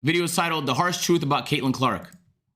Video is titled The Harsh Truth About Caitlin Clark.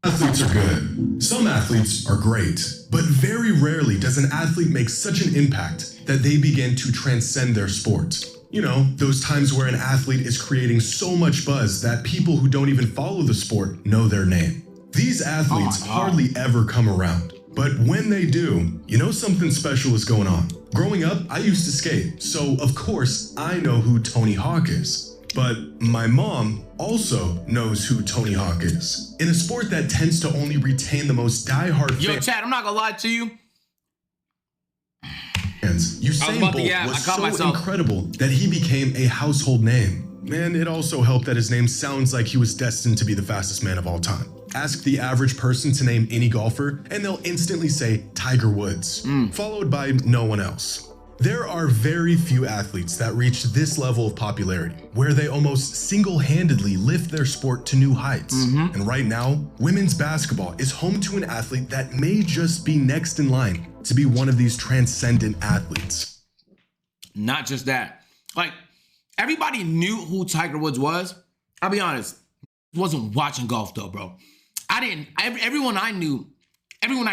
Athletes are good. Some athletes are great, but very rarely does an athlete make such an impact that they begin to transcend their sport. You know, those times where an athlete is creating so much buzz that people who don't even follow the sport know their name. These athletes hardly ever come around, but when they do, you know something special is going on. Growing up, I used to skate, so of course I know who Tony Hawk is. But my mom also knows who Tony Hawk is. In a sport that tends to only retain the most diehard fans. Yo, Chad, I'm not gonna lie to you. Usain Bolt was so incredible that he became a household name. And it also helped that his name sounds like he was destined to be the fastest man of all time. Ask the average person to name any golfer, and they'll instantly say Tiger Woods, followed by no one else. There are very few athletes that reach this level of popularity, where they almost single-handedly lift their sport to new heights. And right now, women's basketball is home to an athlete that may just be next in line to be one of these transcendent athletes. Not just that. Like, everybody knew who Tiger Woods was. I'll be honest, wasn't watching golf though, bro. Everyone I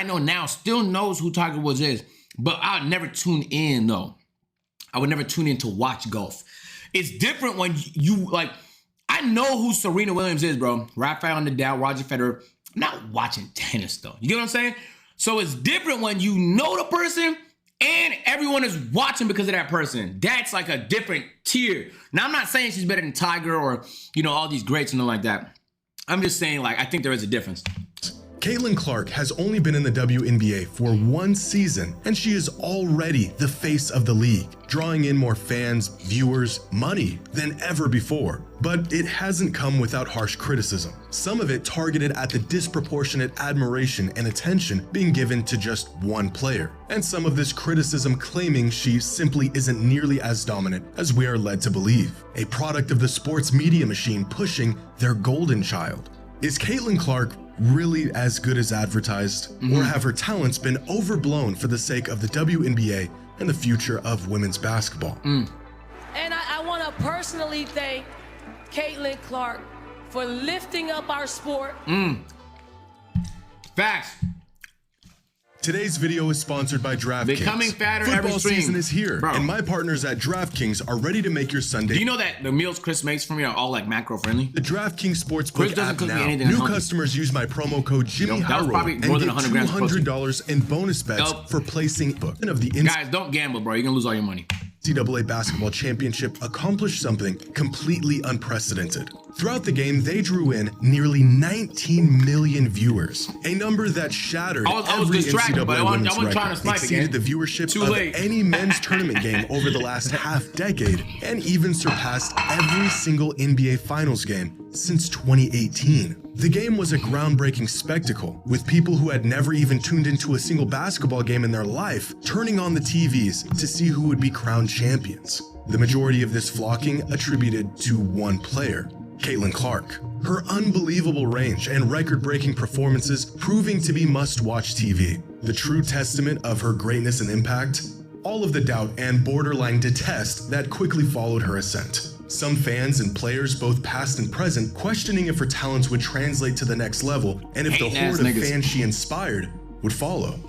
know now still knows who Tiger Woods is. But I would never tune in, though. I would never tune in to watch golf. It's different when I know who Serena Williams is, bro. Rafael Nadal, Roger Federer. I'm not watching tennis, though. You get what I'm saying? So it's different when you know the person and everyone is watching because of that person. That's like a different tier. Now, I'm not saying she's better than Tiger or, all these greats and nothing like that. I'm just saying, I think there is a difference. Caitlin Clark has only been in the WNBA for one season, and she is already the face of the league, drawing in more fans, viewers, money than ever before. But it hasn't come without harsh criticism, some of it targeted at the disproportionate admiration and attention being given to just one player, and some of this criticism claiming she simply isn't nearly as dominant as we are led to believe, a product of the sports media machine pushing their golden child. Is Caitlin Clark really as good as advertised? Or have her talents been overblown for the sake of the WNBA and the future of women's basketball? And I want to personally thank Caitlin Clark for lifting up our sport. Facts. Today's video is sponsored by DraftKings. Becoming fatter Football every stream. season is here, Bro. and my partners at DraftKings are ready to make your Sunday. Do you know that the meals Chris makes for me are all macro friendly? The DraftKings Sportsbook Chris doesn't app cook me now. anything New unhealthy. customers use my promo code Jimmy That was probably and more than get 100 grams of protein. $200 in bonus bets for placing of the Guys, don't gamble, bro. You're gonna lose all your money. NCAA Basketball Championship accomplished something completely unprecedented. Throughout the game, they drew in nearly 19 million viewers, a number that shattered I was every distracted, NCAA but I wasn't women's trying to record, snipe exceeded again. the viewership Too of late. any men's tournament game over the last half-decade, and even surpassed every single NBA Finals game since 2018. The game was a groundbreaking spectacle, with people who had never even tuned into a single basketball game in their life turning on the TVs to see who would be crowned champions. The majority of this flocking attributed to one player, Caitlin Clark. Her unbelievable range and record-breaking performances proving to be must-watch TV. The true testament of her greatness and impact, all of the doubt and borderline detest that quickly followed her ascent. Some fans and players, both past and present, questioning if her talents would translate to the next level and if the horde of fans she inspired would follow.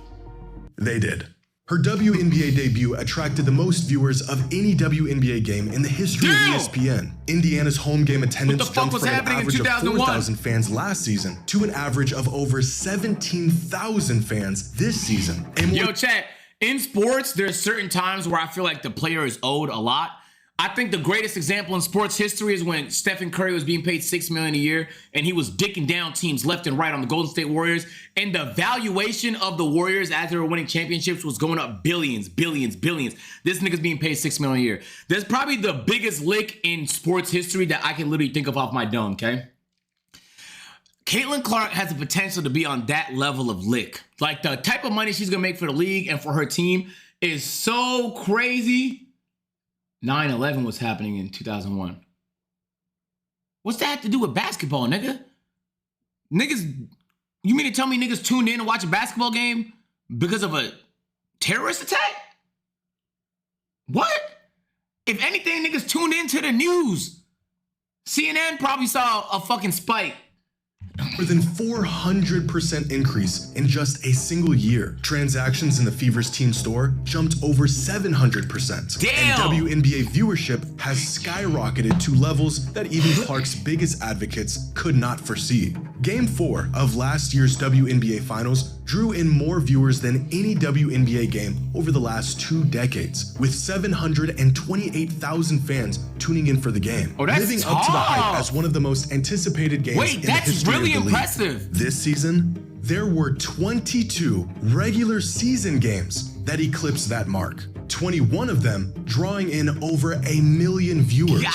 They did. Her WNBA debut attracted the most viewers of any WNBA game in the history of ESPN. Indiana's home game attendance jumped from an average of 4,000 fans last season to an average of over 17,000 fans this season. Yo, chat, in sports, there's certain times where I feel like the player is owed a lot. I think the greatest example in sports history is when Stephen Curry was being paid $6 million a year and he was dicking down teams left and right on the Golden State Warriors. And the valuation of the Warriors as they were winning championships was going up billions. This nigga's being paid $6 million a year. That's probably the biggest lick in sports history that I can literally think of off my dome, okay? Caitlin Clark has the potential to be on that level of lick. Like, the type of money she's gonna make for the league and for her team is so crazy. 9/11 was happening in 2001. What's that have to do with basketball, nigga? Niggas, you mean to tell me niggas tuned in to watch a basketball game because of a terrorist attack? What? If anything, niggas tuned into the news. CNN probably saw a fucking spike. More than 400% increase in just a single year. Transactions in the Fever's team store jumped over 700%. Damn! And WNBA viewership has skyrocketed to levels that even Clark's biggest advocates could not foresee. Game 4 of last year's WNBA Finals drew in more viewers than any WNBA game over the last 2 decades, with 728,000 fans tuning in for the game, Oh, that's living up to the hype tough. as one of the most anticipated games Wait, in the that's history really of the impressive. league. This season, there were 22 regular season games that eclipsed that mark. 21 of them drawing in over 1 million viewers. Yeah.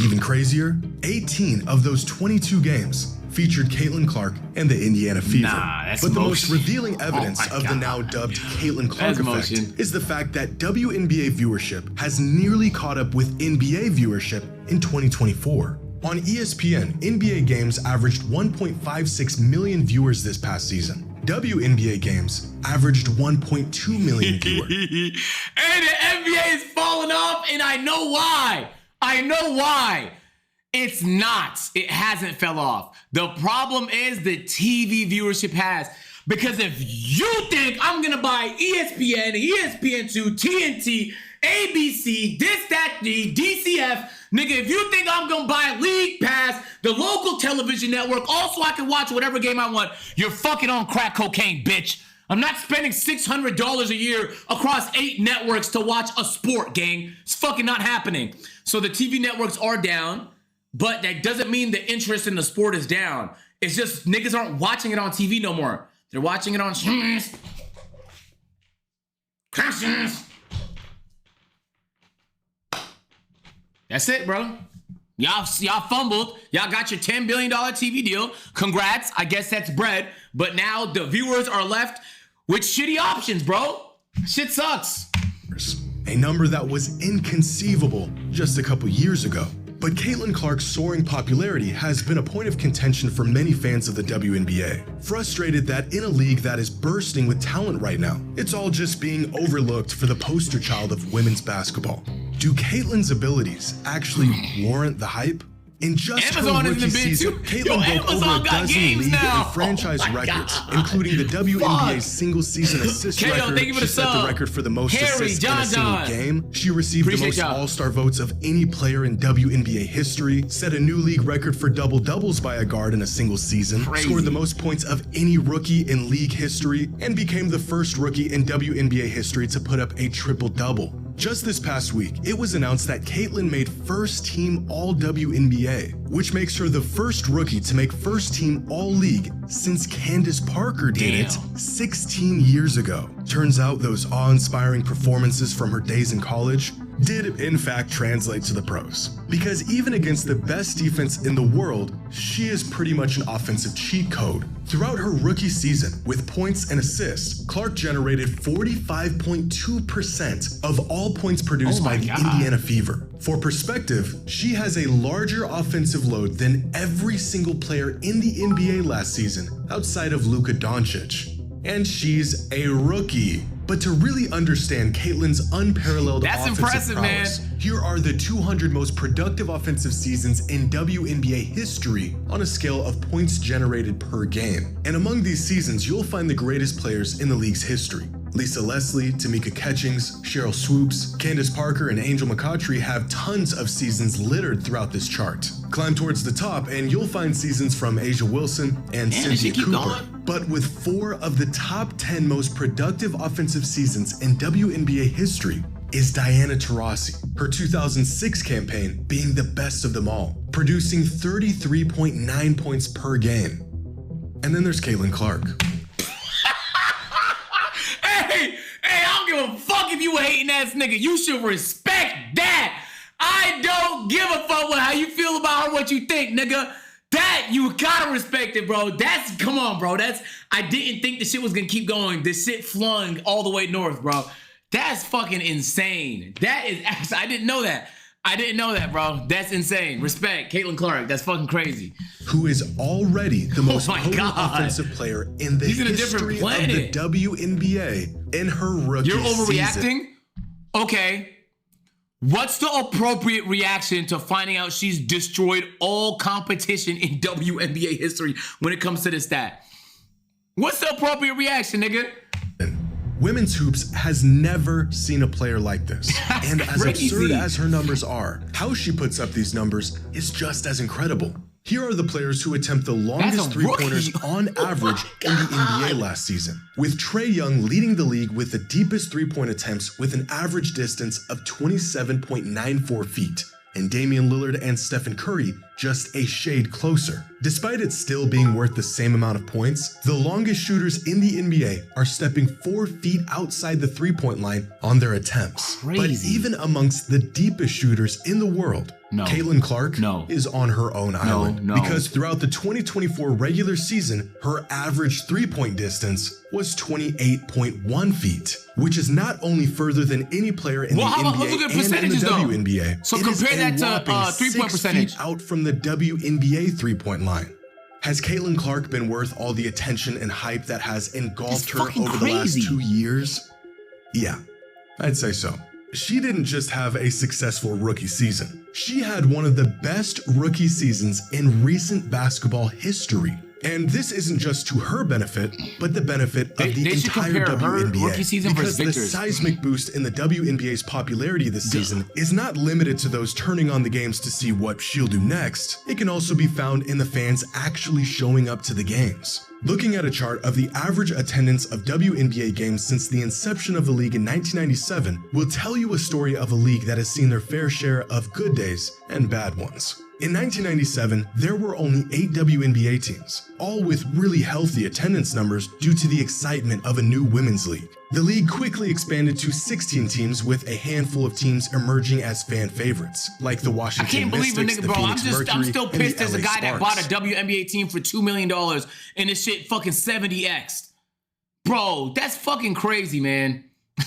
Even crazier, 18 of those 22 games featured Caitlin Clark and the Indiana Fever. Nah, that's but the most motion. revealing evidence Oh my of the God. now dubbed Caitlin Clark That's effect motion. is the fact that WNBA viewership has nearly caught up with NBA viewership in 2024. On ESPN, NBA games averaged 1.56 million viewers this past season. WNBA games averaged 1.2 million viewers. And the NBA is falling off, and I know why. I know why. It's not. It hasn't fell off. The problem is the TV viewership has. Because if you think I'm gonna buy ESPN, ESPN2, TNT, ABC, this, that, the DCF, nigga, if you think I'm gonna buy League Pass, the local television network, also I can watch whatever game I want, you're fucking on crack cocaine, bitch. I'm not spending $600 a year across 8 networks to watch a sport, gang. It's fucking not happening. So the TV networks are down, but that doesn't mean the interest in the sport is down. It's just niggas aren't watching it on TV no more. They're watching it on Crashes. That's it, bro. Y'all fumbled. Y'all got your $10 billion TV deal. Congrats. I guess that's bread. But now the viewers are left with shitty options, bro. Shit sucks. A number that was inconceivable just a couple years ago. But Caitlin Clark's soaring popularity has been a point of contention for many fans of the WNBA, frustrated that in a league that is bursting with talent right now, it's all just being overlooked for the poster child of women's basketball. Do Caitlin's abilities actually warrant the hype? In just Amazon her is in rookie the bid season, too. Caitlin Yo, broke Amazon over a got dozen games league now. and franchise Oh my records, God. including the WNBA's Fuck. single-season assist Kato, record. thank you for She the set the sub. record for the most Harry, assists in a John single John. game. She received the Appreciate most y'all. All-Star votes of any player in WNBA history, set a new league record for double-doubles by a guard in a single season, Crazy. scored the most points of any rookie in league history, and became the first rookie in WNBA history to put up a triple-double. Just this past week, it was announced that Caitlin made first-team All-WNBA, which makes her the first rookie to make first-team All-League since Candace Parker did it 16 years ago. Turns out those awe-inspiring performances from her days in college did in fact translate to the pros. Because even against the best defense in the world, she is pretty much an offensive cheat code. Throughout her rookie season, with points and assists, Clark generated 45.2% of all points produced Oh by my the God. Indiana Fever. For perspective, she has a larger offensive load than every single player in the NBA last season, outside of Luka Doncic. And she's a rookie. But to really understand Caitlin's unparalleled That's offensive impressive, prowess, man. here are the 200 most productive offensive seasons in WNBA history on a scale of points generated per game. And among these seasons, you'll find the greatest players in the league's history. Lisa Leslie, Tamika Catchings, Cheryl Swoops, Candace Parker, and Angel McCoughtry have tons of seasons littered throughout this chart. Climb towards the top and you'll find seasons from Asia Wilson and Damn, did she Cynthia keep Cooper. going? But with 4 of the top 10 most productive offensive seasons in WNBA history is Diana Taurasi, her 2006 campaign being the best of them all, producing 33.9 points per game. And then there's Caitlin Clark. Hey, I don't give a fuck if you a hating ass nigga. You should respect that. I don't give a fuck with how you feel about her, what you think, nigga. That, you gotta respect it, bro. Come on, bro. I didn't think the shit was gonna keep going. The shit flung all the way north, bro. That's fucking insane. That is, I didn't know that. I didn't know that, bro. That's insane. Respect, Caitlin Clark. That's fucking crazy. Who is already the most my potent God. offensive player in the He's in a different history of the planet. WNBA in her rookie You're overreacting? season. Okay. What's the appropriate reaction to finding out she's destroyed all competition in WNBA history when it comes to this stat? What's the appropriate reaction, nigga? Women's hoops has never seen a player like this. And as absurd as her numbers are, how she puts up these numbers is just as incredible. Here are the players who attempt the longest three-pointers on average in the NBA last season, with Trae Young leading the league with the deepest three-point attempts with an average distance of 27.94 feet, and Damian Lillard and Stephen Curry just a shade closer. Despite it still being worth the same amount of points, the longest shooters in the NBA are stepping 4 feet outside the three-point line on their attempts. But even amongst the deepest shooters in the world, Caitlin Clark is on her own island. Because throughout the 2024 regular season, her average three-point distance was 28.1 feet, which is not only further than any player in the NBA and in the WNBA. So compare that to three-point percentage. Out from the WNBA three-point line. Has Caitlin Clark been worth all the attention and hype that has engulfed her over the last 2 years? Yeah, I'd say so. She didn't just have a successful rookie season. She had one of the best rookie seasons in recent basketball history. And this isn't just to her benefit, but the benefit of the entire WNBA. Because the seismic boost in the WNBA's popularity this season is not limited to those turning on the games to see what she'll do next. It can also be found in the fans actually showing up to the games. Looking at a chart of the average attendance of WNBA games since the inception of the league in 1997 will tell you a story of a league that has seen their fair share of good days and bad ones. In 1997, there were only 8 WNBA teams, all with really healthy attendance numbers due to the excitement of a new women's league. The league quickly expanded to 16 teams with a handful of teams emerging as fan favorites, like the Washington Mystics, the Phoenix Mercury, I'm still pissed as a guy that bought a Sparks. WNBA team for $2 million and this shit fucking 70x. Bro, that's fucking crazy, man.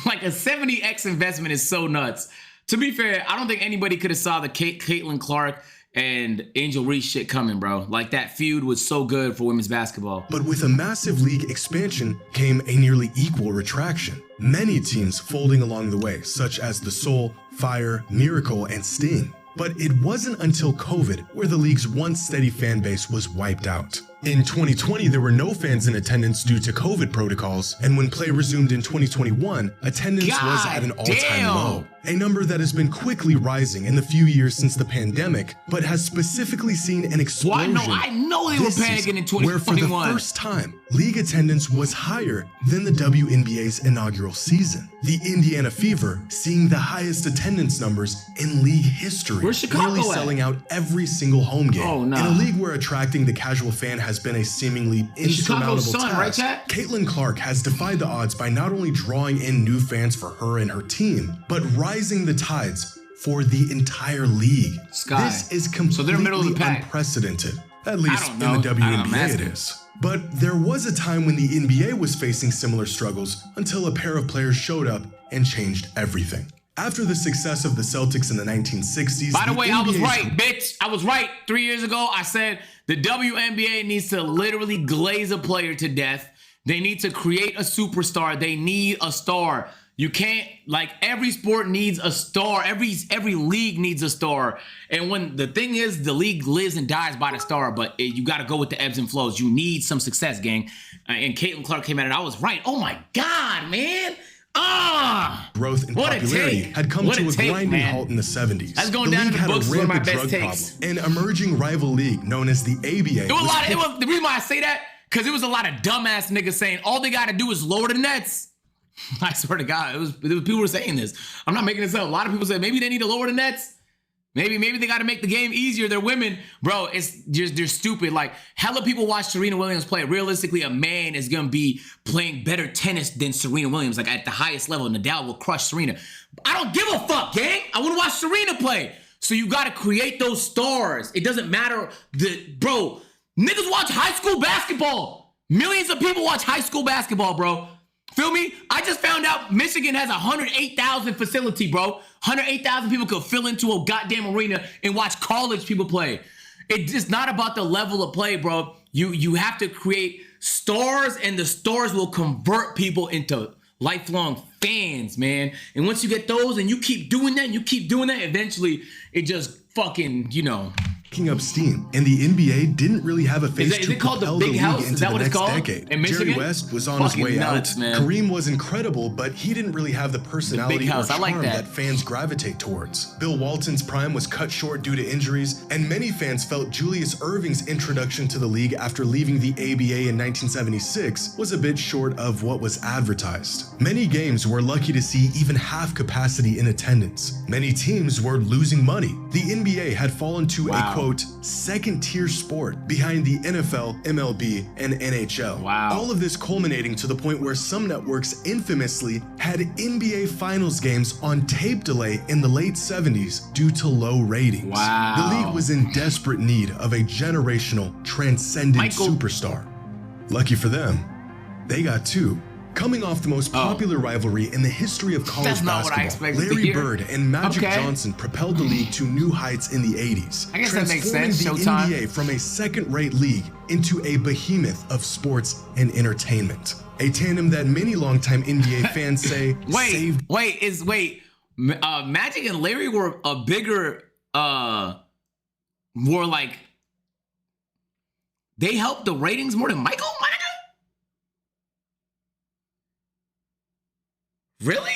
Like a 70x investment is so nuts. To be fair, I don't think anybody could have saw the Caitlin Clark and Angel Reese shit coming, bro. Like that feud was so good for women's basketball. But with a massive league expansion came a nearly equal retraction. Many teams folding along the way, such as the Soul, Fire, Miracle, and Sting. But it wasn't until COVID where the league's once steady fan base was wiped out. In 2020, there were no fans in attendance due to COVID protocols, and when play resumed in 2021, attendance was at an all-time low. A number that has been quickly rising in the few years since the pandemic, but has specifically seen an explosion. I know they were panicking in 2021. Where for the first time, league attendance was higher than the WNBA's inaugural season. The Indiana Fever seeing the highest attendance numbers in league history. Where's Chicago nearly at? selling out every single home game. Oh, nah. In a league where attracting the casual fan has been a seemingly insurmountable task, right, chat? Caitlin Clark has defied the odds by not only drawing in new fans for her and her team, but rising the tides for the entire league. This is completely unprecedented. At least in the WNBA it is. But there was a time when the NBA was facing similar struggles until a pair of players showed up and changed everything. After the success of the Celtics in the 1960s, by the way, I was right, bitch. I was right. 3 years ago, I said the WNBA needs to literally glaze a player to death. They need to create a superstar. They need a star. You can't, like, every sport needs a star. Every league needs a star. And when the thing is, the league lives and dies by the star, but you got to go with the ebbs and flows. You need some success, gang. And Caitlin Clark came at it. I was right. Oh my God, man. Growth and popularity had come to a grinding halt in the 70s. That's going down in the books as one of my best takes. An emerging rival league known as the ABA. The reason why I say that, because it was a lot of dumbass niggas saying all they got to do is lower the nets. I swear to God, it was people were saying this. I'm not making this up. A lot of people said maybe they need to lower the nets. Maybe they got to make the game easier. They're women. Bro, they're stupid. Like, hella people watch Serena Williams play. Realistically, a man is going to be playing better tennis than Serena Williams. Like, at the highest level, Nadal will crush Serena. I don't give a fuck, gang. I want to watch Serena play. So you got to create those stars. It doesn't matter. Bro, niggas watch high school basketball. Millions of people watch high school basketball, bro. Feel me? I just found out Michigan has a 108,000 facility, bro. 108,000 people could fill into a goddamn arena and watch college people play. It's just not about the level of play, bro. You have to create stars, and the stars will convert people into lifelong fans, man. And once you get those and you keep doing that, eventually it just fucking, picking up steam, and the NBA didn't really have a face is to it called propel the the Big league House? into Is that the what it's next called? decade. In Michigan? Jerry West was on his Fucking way nuts, out. man. Kareem was incredible, but he didn't really have the personality House. or I like charm that. that fans gravitate towards. Bill Walton's prime was cut short due to injuries, and many fans felt Julius Erving's introduction to the league after leaving the ABA in 1976 was a bit short of what was advertised. Many games were lucky to see even half capacity in attendance. Many teams were losing money. The NBA had fallen to a, quote, second-tier sport behind the NFL, MLB, and NHL. Wow. All of this culminating to the point where some networks infamously had NBA Finals games on tape delay in the late 70s due to low ratings. Wow. The league was in desperate need of a generational, transcendent superstar. Lucky for them, they got two. Coming off the most popular rivalry in the history of college basketball, Larry Bird and Magic Johnson propelled the league to new heights in the 80s, I guess that makes sense. transforming the NBA from a second-rate league into a behemoth of sports and entertainment. A tandem that many longtime NBA fans say saved. Magic and Larry were a bigger, more like, they helped the ratings more than Michael? Really?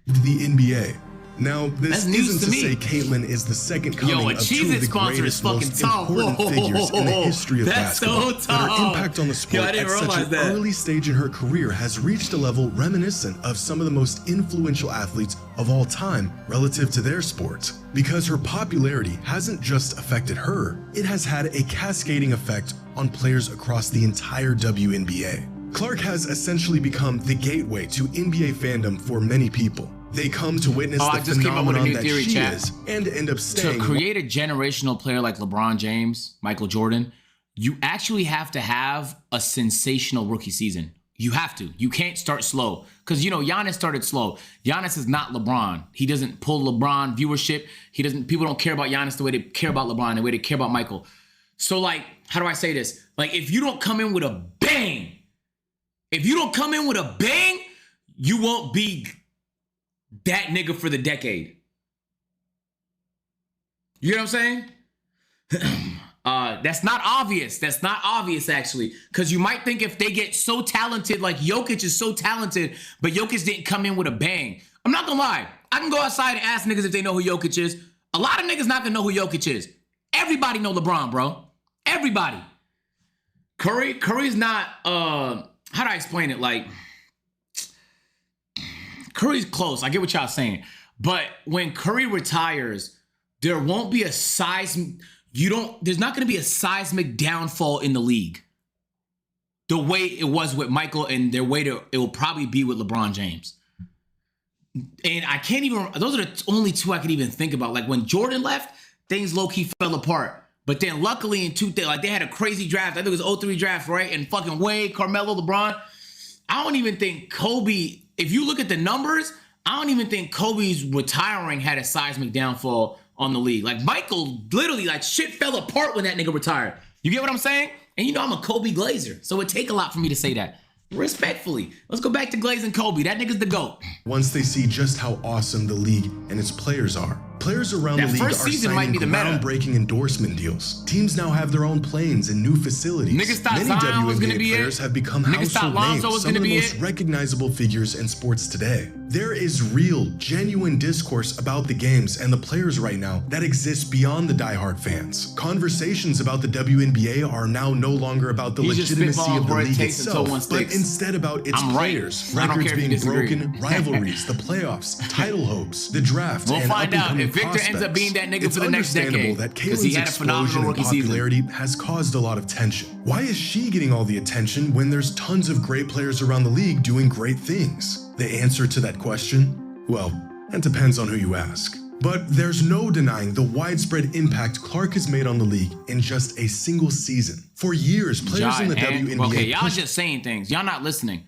The NBA. Now, this That's isn't to say Caitlyn is the second coming of two of the greatest, most important figures in the history of basketball. But her impact on the sport at such an early stage in her career has reached a level reminiscent of some of the most influential athletes of all time relative to their sport. Because her popularity hasn't just affected her, it has had a cascading effect on players across the entire WNBA. Clark has essentially become the gateway to NBA fandom for many people. They come to witness the phenomenon that she is and end up staying. To create a generational player like LeBron James, Michael Jordan, you actually have to have a sensational rookie season. You have to. You can't start slow. Because, Giannis started slow. Giannis is not LeBron. He doesn't pull LeBron viewership. People don't care about Giannis the way they care about LeBron, the way they care about Michael. So, how do I say this? If you don't come in with a bang, you won't be that nigga for the decade. You know what I'm saying? That's not obvious. Actually. Because you might think if they get so talented, like Jokic is so talented, but Jokic didn't come in with a bang. I'm not gonna lie. I can go outside and ask niggas if they know who Jokic is. A lot of niggas not gonna know who Jokic is. Everybody know LeBron, bro. Everybody. Curry's not, how do I explain it? Curry's close. I get what y'all saying. But when Curry retires, there won't be there's not going to be a seismic downfall in the league. The way it was with Michael and it will probably be with LeBron James. And I can't even, those are the only two I can even think about. When Jordan left, things low-key fell apart. But then luckily they had a crazy draft. I think it was 03 draft, right? And fucking Wade, Carmelo, LeBron. I don't even think Kobe, if you look at the numbers, I don't even think Kobe's retiring had a seismic downfall on the league. Michael, literally, shit fell apart when that nigga retired. You get what I'm saying? And I'm a Kobe Glazer, so it take a lot for me to say that. Respectfully. Let's go back to Glaze and Kobe. That nigga's the GOAT. Once they see just how awesome the league and its players are. Players around the league are signing groundbreaking endorsement deals. Teams now have their own planes and new facilities. Many WNBA players have become household names, some of the most recognizable figures in sports today. There is real, genuine discourse about the games and the players right now that exists beyond the diehard fans. Conversations about the WNBA are now no longer about the legitimacy of the league itself, but instead about its players, records being broken, rivalries, the playoffs, title hopes, the draft, and up-and-coming Victor prospects. ends up being that nigga It's for the next decade. That Caitlyn's explosion in popularity has caused a lot of tension. Why is she getting all the attention when there's tons of great players around the league doing great things? The answer to that question? Well, it depends on who you ask. But there's no denying the widespread impact Clark has made on the league in just a single season. For years, players in the WNBA... Okay, y'all just saying things. Y'all not listening.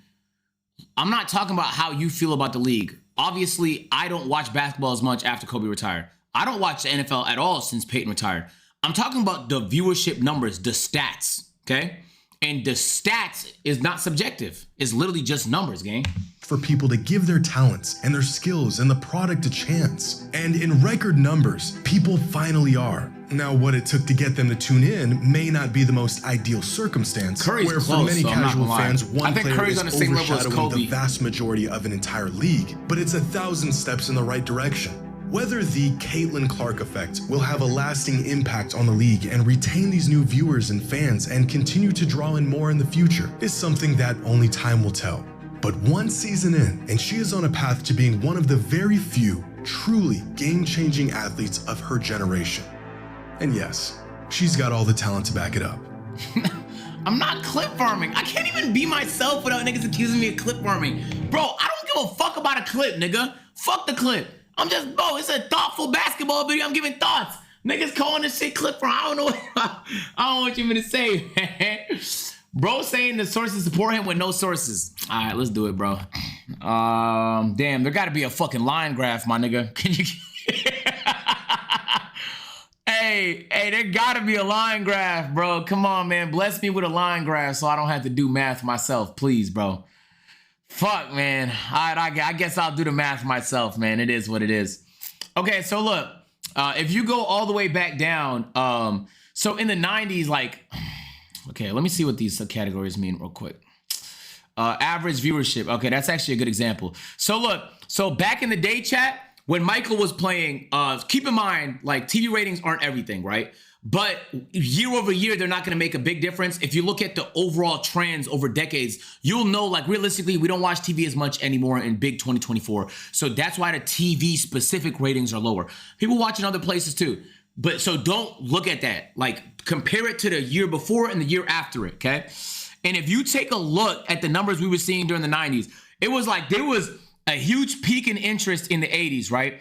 I'm not talking about how you feel about the league. Obviously, I don't watch basketball as much after Kobe retired. I don't watch the NFL at all since Peyton retired. I'm talking about the viewership numbers, the stats, okay? And the stats is not subjective. It's literally just numbers, gang. For people to give their talents and their skills and the product a chance. And in record numbers, people finally are. Now, what it took to get them to tune in may not be the most ideal circumstance, Curry's where close, for many so I'm not casual gonna lie. fans, I one think player Curry's is on the same level as overshadowing the Kobe. vast majority of an entire league, but it's 1,000 steps in the right direction. Whether the Caitlin Clark effect will have a lasting impact on the league and retain these new viewers and fans and continue to draw in more in the future is something that only time will tell. But one season in, and she is on a path to being one of the very few truly game-changing athletes of her generation. And yes, she's got all the talent to back it up. I'm not clip farming. I can't even be myself without niggas accusing me of clip farming. Bro, I don't give a fuck about a clip, nigga. Fuck the clip. I'm just, bro, it's a thoughtful basketball video. I'm giving thoughts. Niggas calling this shit clip farm. I don't know. I don't know what you mean to say, man. Bro saying the sources support him with no sources. All right, let's do it, bro. Damn, there got to be a fucking line graph, my nigga. Can you? Hey, there got to be a line graph, bro. Come on, man. Bless me with a line graph so I don't have to do math myself, please, bro. Fuck, man. All right, I guess I'll do the math myself, man. It is what it is. Okay, so look, if you go all the way back down, so in the 90s, like, okay, let me see what these subcategories mean real quick. Average viewership. Okay, that's actually a good example. So look, so back in the day, chat, when Michael was playing, keep in mind, like, TV ratings aren't everything, right? But year over year, they're not going to make a big difference. If you look at the overall trends over decades, you'll know, like, realistically, we don't watch TV as much anymore in big 2024. So that's why the TV specific ratings are lower. People watch in other places too. But so don't look at that. Like, compare it to the year before and the year after it, okay? And if you take a look at the numbers we were seeing during the 90s, it was like there was a huge peak in interest in the 80s, right?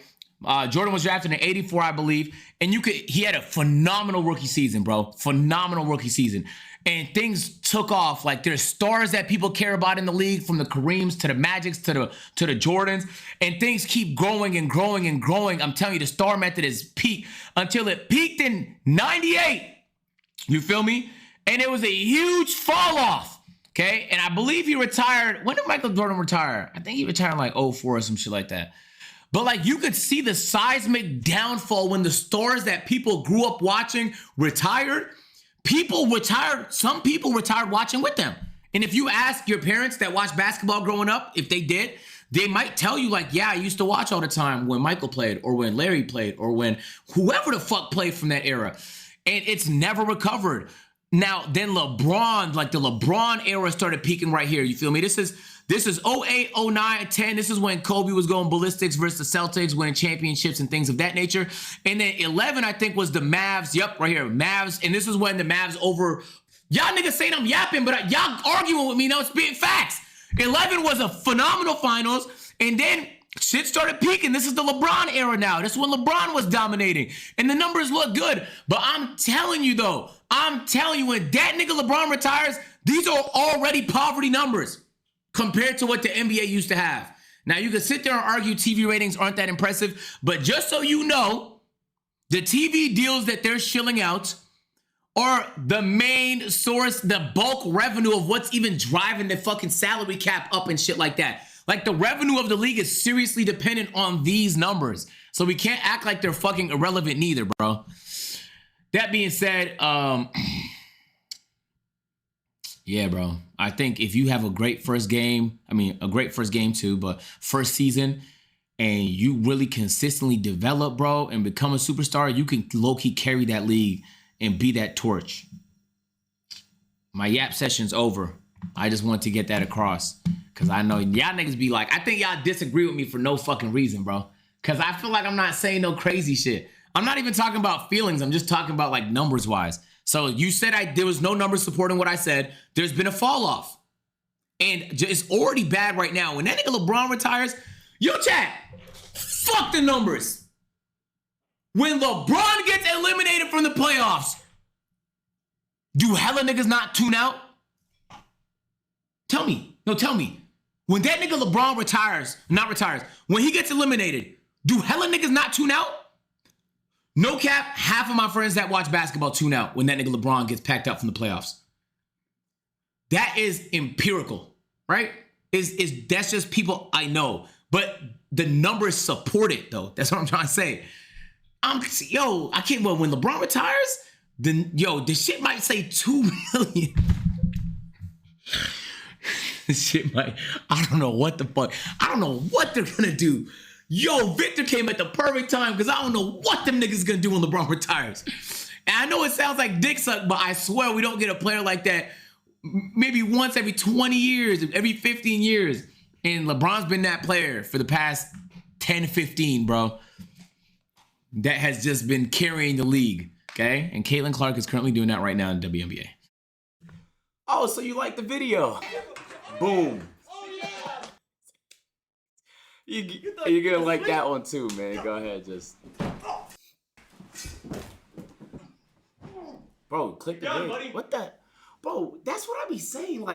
Jordan was drafted in 84, I believe. And he had a phenomenal rookie season, bro. Phenomenal rookie season. And things took off. Like, there's stars that people care about in the league, from the Kareems to the Magics to the Jordans. And things keep growing and growing and growing. I'm telling you, the star method is peaked until it peaked in 98. You feel me? And it was a huge fall off. Okay? And I believe he retired. When did Michael Jordan retire? I think he retired in like 04 or some shit like that. But, like, you could see the seismic downfall when the stars that people grew up watching retired. Some people retired watching with them. And if you ask your parents that watched basketball growing up, if they did, they might tell you, like, yeah, I used to watch all the time when Michael played, or when Larry played, or when whoever the fuck played from that era. And it's never recovered. Now, then LeBron, like, the LeBron era started peaking right here. You feel me? This is 08, 09, 10. This is when Kobe was going ballistics versus the Celtics, winning championships and things of that nature. And then 11, I think, was the Mavs. Yep, right here, Mavs. And this is when the Mavs over... Y'all niggas saying I'm yapping, but y'all arguing with me now, spitting facts. 11 was a phenomenal finals. And then shit started peaking. This is the LeBron era now. This is when LeBron was dominating. And the numbers look good. But I'm telling you, though, when that nigga LeBron retires, these are already poverty numbers compared to what the NBA used to have. Now, you can sit there and argue TV ratings aren't that impressive, but just so you know, the TV deals that they're shilling out are the main source, the bulk revenue of what's even driving the fucking salary cap up and shit like that. Like, the revenue of the league is seriously dependent on these numbers. So we can't act like they're fucking irrelevant neither, bro. That being said, yeah, bro. I think if you have a great first game, a great first game too, but first season, and you really consistently develop, bro, and become a superstar, you can low-key carry that league and be that torch. My yap session's over. I just want to get that across. Because I know y'all niggas be like, I think y'all disagree with me for no fucking reason, bro. Because I feel like I'm not saying no crazy shit. I'm not even talking about feelings. I'm just talking about, like, numbers-wise. So you said there was no numbers supporting what I said. There's been a fall off. And it's already bad right now. When that nigga LeBron retires, yo, chat, fuck the numbers. When LeBron gets eliminated from the playoffs, do hella niggas not tune out? Tell me. When that nigga LeBron when he gets eliminated, do hella niggas not tune out? No cap, half of my friends that watch basketball tune out when that nigga LeBron gets packed up from the playoffs. That is empirical, right? That's just people I know. But the numbers support it, though. That's what I'm trying to say. I can't. Well, when LeBron retires, then this shit might say 2 million. This shit might. I don't know what the fuck. I don't know what they're gonna do. Victor came at the perfect time because I don't know what them niggas gonna do when LeBron retires. And I know it sounds like dick suck, but I swear we don't get a player like that maybe once every 20 years, every 15 years. And LeBron's been that player for the past 10, 15, bro. That has just been carrying the league, okay? And Caitlin Clark is currently doing that right now in the WNBA. Oh, so you like the video? Boom. You're gonna like that one too, man. Go ahead, just. Bro, click the video. What the? Bro, that's what I be saying. Like.